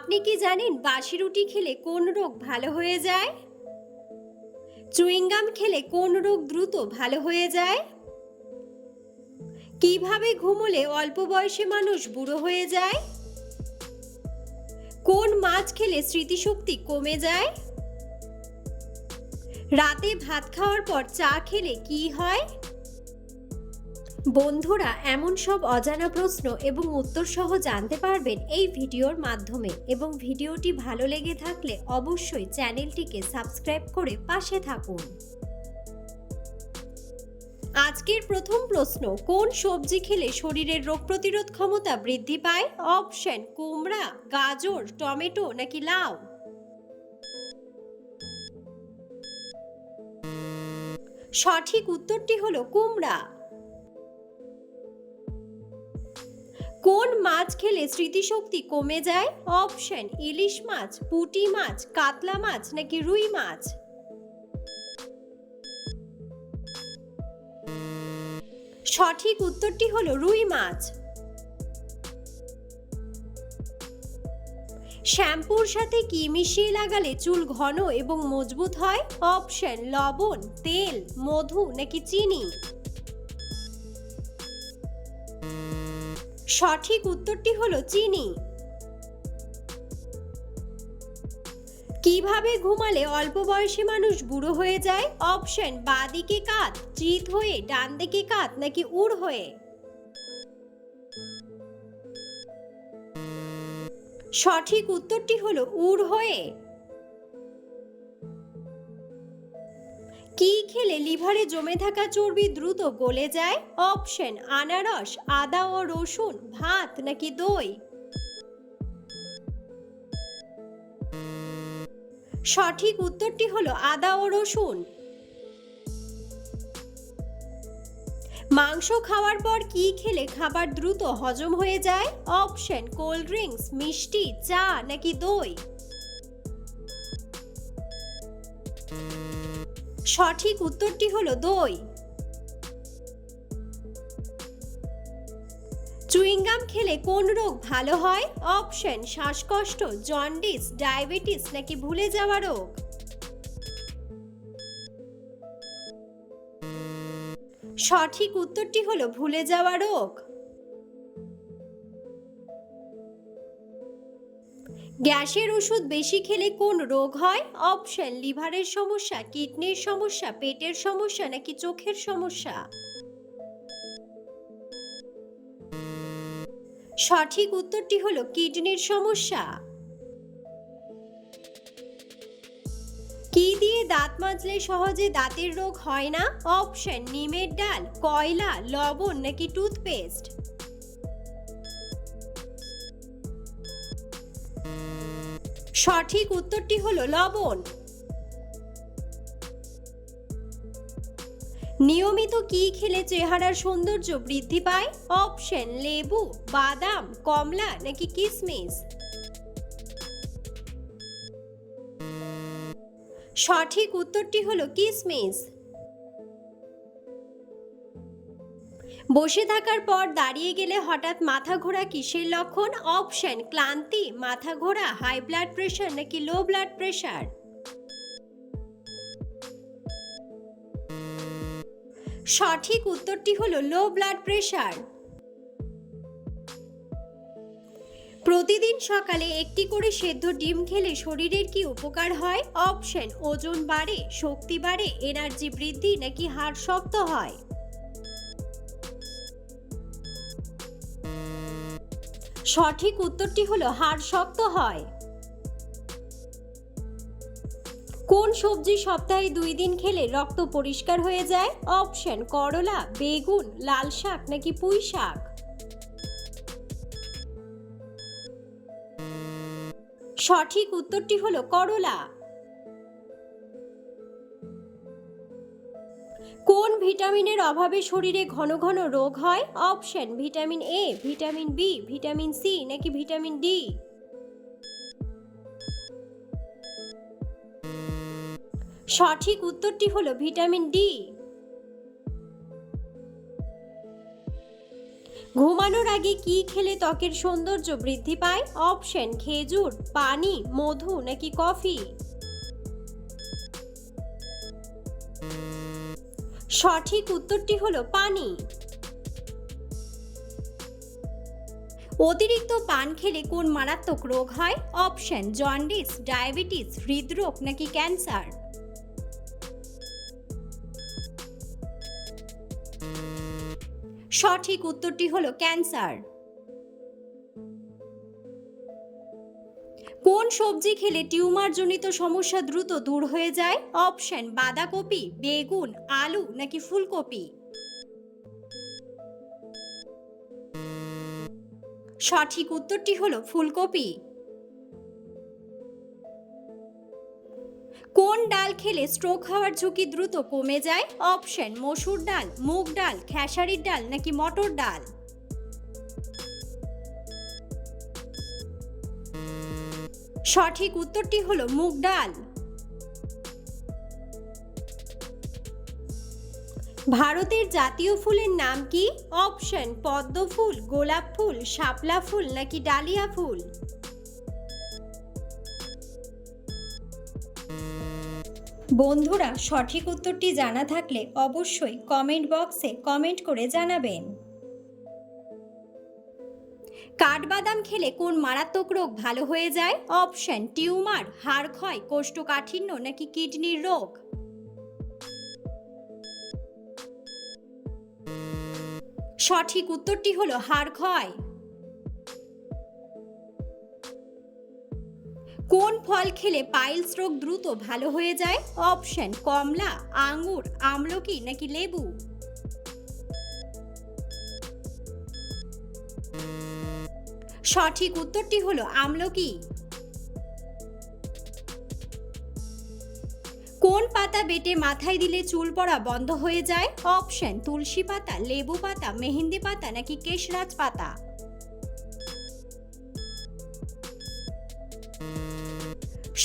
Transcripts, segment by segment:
আপনি কি জানেন বাসি রুটি খেলে কোন রোগ ভালো হয়ে যায়? চুইংগাম খেলে কোন রোগ দ্রুত ভালো হয়ে যায়? কিভাবে ঘুমোলে অল্প বয়সে মানুষ বুড়ো হয়ে যায়? কোন মাছ খেলে স্মৃতিশক্তি কমে যায়? রাতে ভাত খাওয়ার পর চা খেলে কি হয়? বন্ধুরা, এমন সব অজানা প্রশ্ন এবং উত্তর সহ জানতে পারবেন এই ভিডিওর মাধ্যমে, এবং ভিডিওটি ভালো লেগে থাকলে অবশ্যই চ্যানেলটিকে সাবস্ক্রাইব করে পাশে থাকুন। আজকের প্রথম প্রশ্ন, কোন সবজি খেলে শরীরের রোগ প্রতিরোধ ক্ষমতা বৃদ্ধি পায়? অপশন: কুমড়া, গাজর, টমেটো নাকি লাউ? সঠিক উত্তরটি হলো কুমড়া। কোন মাছ খেলে স্মৃতিশক্তি কমে যায়? অপশন: ইলিশ মাছ, পুঁটি মাছ, কাতলা মাছ নাকি রুই মাছ? সঠিক উত্তরটি হলো রুই মাছ। শ্যাম্পুর সাথে কি মিশিয়ে লাগালে চুল ঘন এবং মজবুত হয়? অপশন: লবণ, তেল, মধু নাকি চিনি? সঠিক উত্তরটি হলো চিনি। কিভাবে ঘুমালে অল্প বয়সী মানুষ বুড়ো হয়ে যায়? অপশন: বাঁ দিকে কাত, চিত হয়ে, ডান দিকে কাত নাকি উড় হয়ে? সঠিক উত্তরটি হলো উড় হয়ে। কি খেলে লিভারে জমে থাকা চর্বি দ্রুত গলে যায়? অপশন: আনারস, আদা ও রসুন, ভাত নাকি দই? সঠিক উত্তরটি হলো আদা ও রসুন। মাংস খাওয়ার পর কি খেলে খাবার দ্রুত হজম হয়ে যায়? অপশন: কোল্ড ড্রিঙ্কস, মিষ্টি, চা নাকি দই? সঠিক উত্তরটি হলো দই। চুইংগাম খেলে কোন রোগ ভালো হয়? অপশন: শ্বাসকষ্ট, জন্ডিস, ডায়াবেটিস নাকি ভুলে যাওয়া রোগ? সঠিক উত্তরটি হলো ভুলে যাওয়া রোগ। গ্যাসের ওষুধ বেশি খেলে কোন রোগ হয়? অপশন: লিভারের সমস্যা, কিডনির সমস্যা, পেটের সমস্যা নাকি চোখের সমস্যা? সঠিক উত্তরটি হলো কিডনির সমস্যা। কি দিয়ে দাঁত মাজলে সহজে দাঁতের রোগ হয় না? অপশন: নিমের ডাল, কয়লা, লবণ নাকি টুথপেস্ট? সঠিক উত্তরটি হলো লবণ। নিয়মিত কি খেলে চেহারার সৌন্দর্য বৃদ্ধি পায়? অপশন: লেবু, বাদাম, কমলা নাকি কিশমিশ? সঠিক উত্তরটি হলো কিশমিশ। বসে থাকার পর দাঁড়িয়ে গেলে হঠাৎ মাথা ঘোরা কিসের লক্ষণ? অপশন: ক্লান্তি, মাথা ঘোরা, হাই ব্লাড প্রেশার নাকি লো ব্লাড প্রেশার? সঠিক উত্তরটি হলো লো ব্লাড প্রেশার। প্রতিদিন সকালে একটি করে সেদ্ধ ডিম খেলে শরীরের কি উপকার হয়? অপশন: ওজন বাড়ে, শক্তি বাড়ে, এনার্জি বৃদ্ধি নাকি হাড় শক্ত হয়? সঠিক উত্তরটি হলো হাড় শক্ত হয়। কোন সবজি সপ্তাহে 2 দিন খেলে রক্ত পরিষ্কার হয়ে যায়? অপশন: করলা, বেগুন, লাল শাক নাকি পুঁই শাক? সঠিক উত্তরটি হলো করলা। কোন ভিটামিনের অভাবে শরীরে ঘন ঘন রোগ হয়? Option: vitamin A, vitamin B, vitamin C নাকি ভিটামিন ডি? সঠিক উত্তরটি হলো ভিটামিন ডি। ঘুমানোর আগে কি খেলে ত্বকের সৌন্দর্য বৃদ্ধি পায়? অপশন খেজুর, পানি, মধু নাকি কফি? সঠিক উত্তরটি হলো পানি। অতিরিক্ত পান খেলে কোন মারাত্মক রোগ হয়? অপশন জন্ডিস, ডায়াবেটিস, হৃদরোগ নাকি ক্যান্সার? সঠিক উত্তরটি হলো ক্যান্সার। কোন সবজি খেলে টিউমারজনিত সমস্যা দ্রুত দূর হয়ে যায়? অপশন বাঁধাকপি, বেগুন, আলু নাকি ফুলকপি? সঠিক উত্তরটি হলো ফুলকপি। কোন ডাল খেলে স্ট্রোক হওয়ার ঝুঁকি দ্রুত কমে যায়? অপশন মসুর ডাল, মুগ ডাল, খেসারির ডাল নাকি মটর ডাল? সঠিক উত্তরটি হলো মুগ ডাল। ভারতের জাতীয় ফুলের নাম কি? অপশন পদ্ম ফুল, গোলাপ ফুল, শাপলা ফুল নাকি ডালিয়া ফুল? বন্ধুরা, সঠিক উত্তরটি জানা থাকলে অবশ্যই কমেন্ট বক্সে কমেন্ট করে জানাবেন। কাঠবাদাম খেলে কোন মারাত্মক রোগ ভালো হয়ে যায়? অপশন টিউমার, হাড় ক্ষয়, কোষ্ঠকাঠিন্য নাকি কিডনির রোগ? সঠিক উত্তরটি হলো হাড় ক্ষয়। কোন ফল খেলে পাইলস রোগ দ্রুত ভালো হয়ে যায়? অপশন কমলা, আঙ্গুর, আমলকি নাকি লেবু? সঠিক উত্তরটি হলো আমলকি। কোন পাতা বেটে মাথায় দিলে চুল পড়া বন্ধ হয়ে যায়? অপশন তুলসী পাতা, লেবু পাতা, মেহেন্দি পাতা নাকি কেশরাজ পাতা?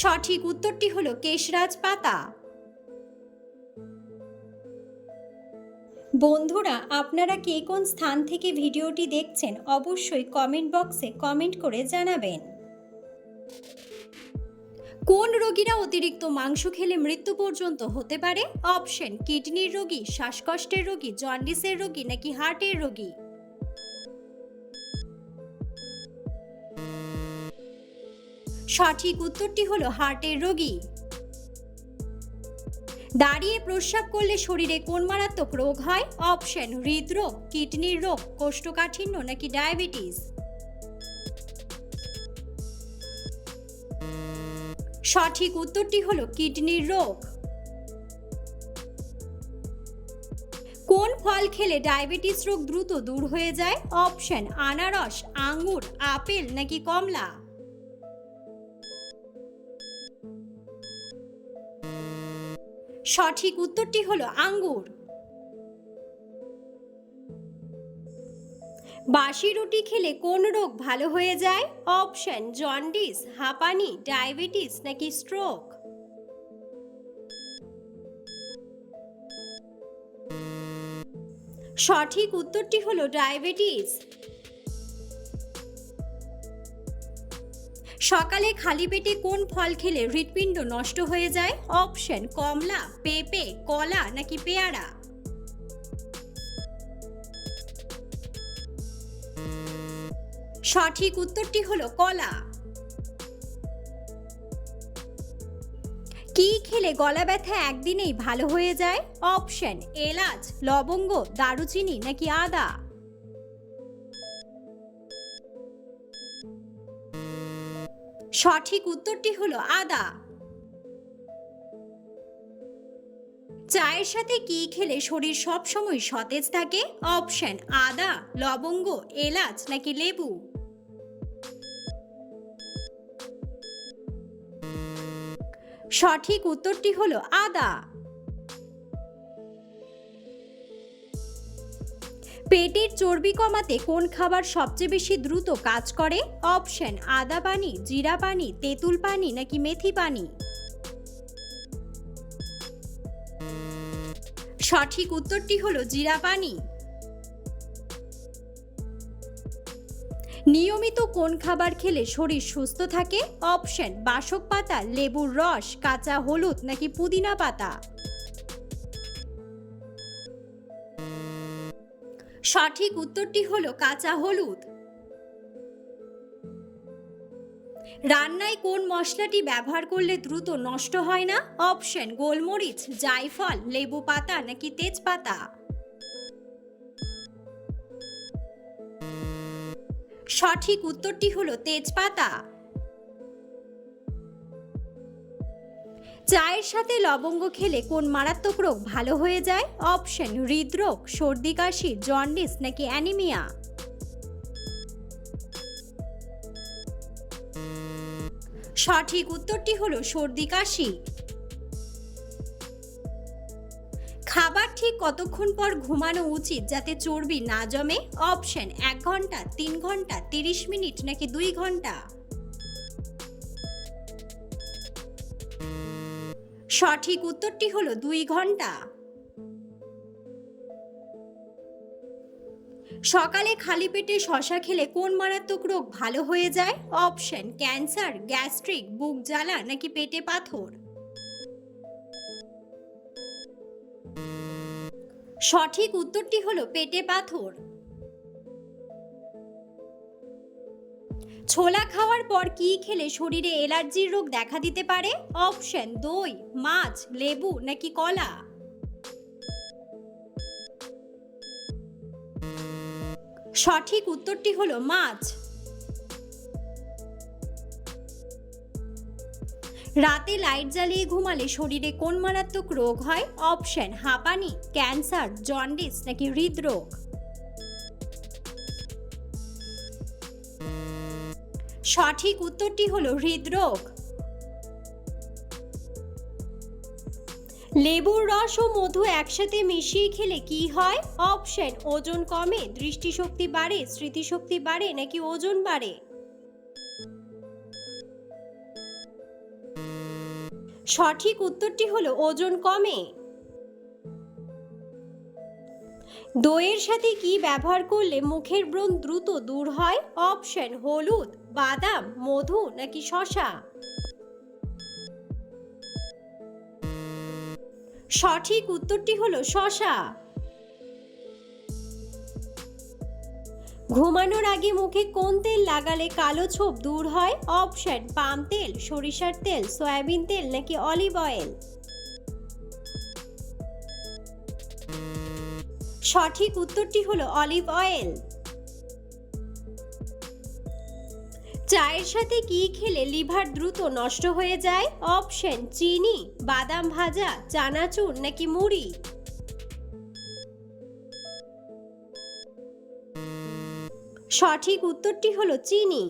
সঠিক উত্তরটি হলো কেশরাজ পাতা। বন্ধুরা, আপনারা কে কোন স্থান থেকে ভিডিওটি দেখছেন অবশ্যই কমেন্ট বক্সে কমেন্ট করে জানাবেন। কোন রোগীরা অতিরিক্ত মাংস খেলে মৃত্যু পর্যন্ত হতে পারে? অপশন কিডনির রোগী, শ্বাসকষ্টের রোগী, জন্ডিসের রোগী নাকি হার্টের রোগী? সঠিক উত্তরটি হলো হার্টের রোগী। দাঁড়িয়ে প্রস্রাব করলে শরীরে কোন মারাত্মক রোগ হয়? অপশন হৃদরোগ, কিডনির রোগ, কোষ্ঠকাঠিন্য নাকি ডায়াবেটিস? সঠিক উত্তরটি হলো কিডনির রোগ। কোন ফল খেলে ডায়াবেটিস রোগ দ্রুত দূর হয়ে যায়? অপশন আনারস, আঙ্গুর, আপেল নাকি কমলা? সঠিক উত্তরটি হলো আঙ্গুর। বাসি রুটি খেলে কোন রোগ ভালো হয়ে যায়? অপশন জন্ডিস, হাঁপানি, ডায়াবেটিস নাকি স্ট্রোক? সঠিক উত্তরটি হলো ডায়াবেটিস। সকালে খালি পেটে কোন ফল খেলে হৃৎপিণ্ড নষ্ট হয়ে যায়? অপশন কমলা, পেঁপে, কলা নাকি পেয়ারা? সঠিক উত্তরটি হলো কলা। কি খেলে গলা ব্যথা একদিনেই ভালো হয়ে যায়? অপশন এলাচ, লবঙ্গ, দারুচিনি নাকি আদা? সঠিক উত্তরটি হলো আদা। চায়ের সাথে কি খেলে শরীর সবসময় সতেজ থাকে? অপশন আদা, লবঙ্গ, এলাচ নাকি লেবু? সঠিক উত্তরটি হলো আদা। পেটের চর্বি কমাতে কোন খাবার সবচেয়ে বেশি দ্রুত কাজ করে? অপশন আদা পানি, জিরা পানি, তেঁতুল পানি নাকি মেথি পানি? সঠিক উত্তরটি হলো জিরা পানি। নিয়মিত কোন খাবার খেলে শরীর সুস্থ থাকে? অপশন বাসক পাতা, লেবুর রস, কাঁচা হলুদ নাকি পুদিনা পাতা। সঠিক উত্তরটি হলো কাঁচা হলুদ। রান্নায় কোন মশলাটি ব্যবহার করলে দ্রুত নষ্ট হয় না? অপশন গোলমরিচ, জায়ফল, লেবু পাতা নাকি তেজপাতা। সঠিক উত্তরটি হলো তেজপাতা। চায়ের সাথে লবঙ্গ খেলে কোন মারাত্মক রোগ ভালো হয়ে যায়? অপশন হৃদরোগ, সর্দি কাশি, জন্ডিস নাকি অ্যানিমিয়া। সঠিক উত্তরটি হলো সর্দি কাশি। খাবার ঠিক কতক্ষণ পর ঘুমানো উচিত যাতে চর্বি না জমে? অপশন 1 ঘন্টা, 3 ঘন্টা, 30 মিনিট নাকি 2 ঘন্টা। সঠিক উত্তরটি হলো 2 ঘন্টা। সকালে খালি পেটে শসা খেলে কোন মারাত্মক রোগ ভালো হয়ে যায়? অপশন ক্যান্সার, গ্যাস্ট্রিক, বুক জ্বালা নাকি পেটে পাথর। সঠিক উত্তরটি হলো পেটে পাথর। ছোলা খাওয়ার পর কি খেলে শরীরে অ্যালার্জির রোগ দেখা দিতে পারে? অপশন দই, মাছ, লেবু নাকি কলা। সঠিক উত্তরটি হলো মাছ। রাতে লাইট জ্বালিয়ে ঘুমালে শরীরে কোন মারাত্মক রোগ হয়? অপশন হাঁপানি, ক্যান্সার, জন্ডিস নাকি হৃদরোগ। সঠিক উত্তরটি হলো হৃদরোগ। লেবুর রস ও মধু একসাথে মিশিয়ে খেলে কি হয়? অপশন ওজন কমে, দৃষ্টিশক্তি বাড়ে, স্মৃতিশক্তি বাড়ে নাকি ওজন বাড়ে। সঠিক উত্তরটি হলো ওজন কমে। দইয়ের সাথে কি ব্যবহার করলে মুখের ব্রণ দ্রুত দূর হয়? অপশন হলুদ, বাদাম, মধু নাকি শসা। সঠিক উত্তরটি হলো শসা। ঘুমানোর আগে মুখে কোন তেল লাগালে কালো ছোপ দূর হয়? অপশন পাম তেল, সরিষার তেল, সয়াবিন তেল নাকি অলিভ অয়েল। সঠিক উত্তরটি হলো অলিভ অয়েল। চায়ের সাথে কি খেলে লিভার দ্রুত নষ্ট হয়ে যায়? অপশন চিনি, বাদাম ভাজা, চানাচুর নাকি মুড়ি। সঠিক উত্তরটি হলো চিনি।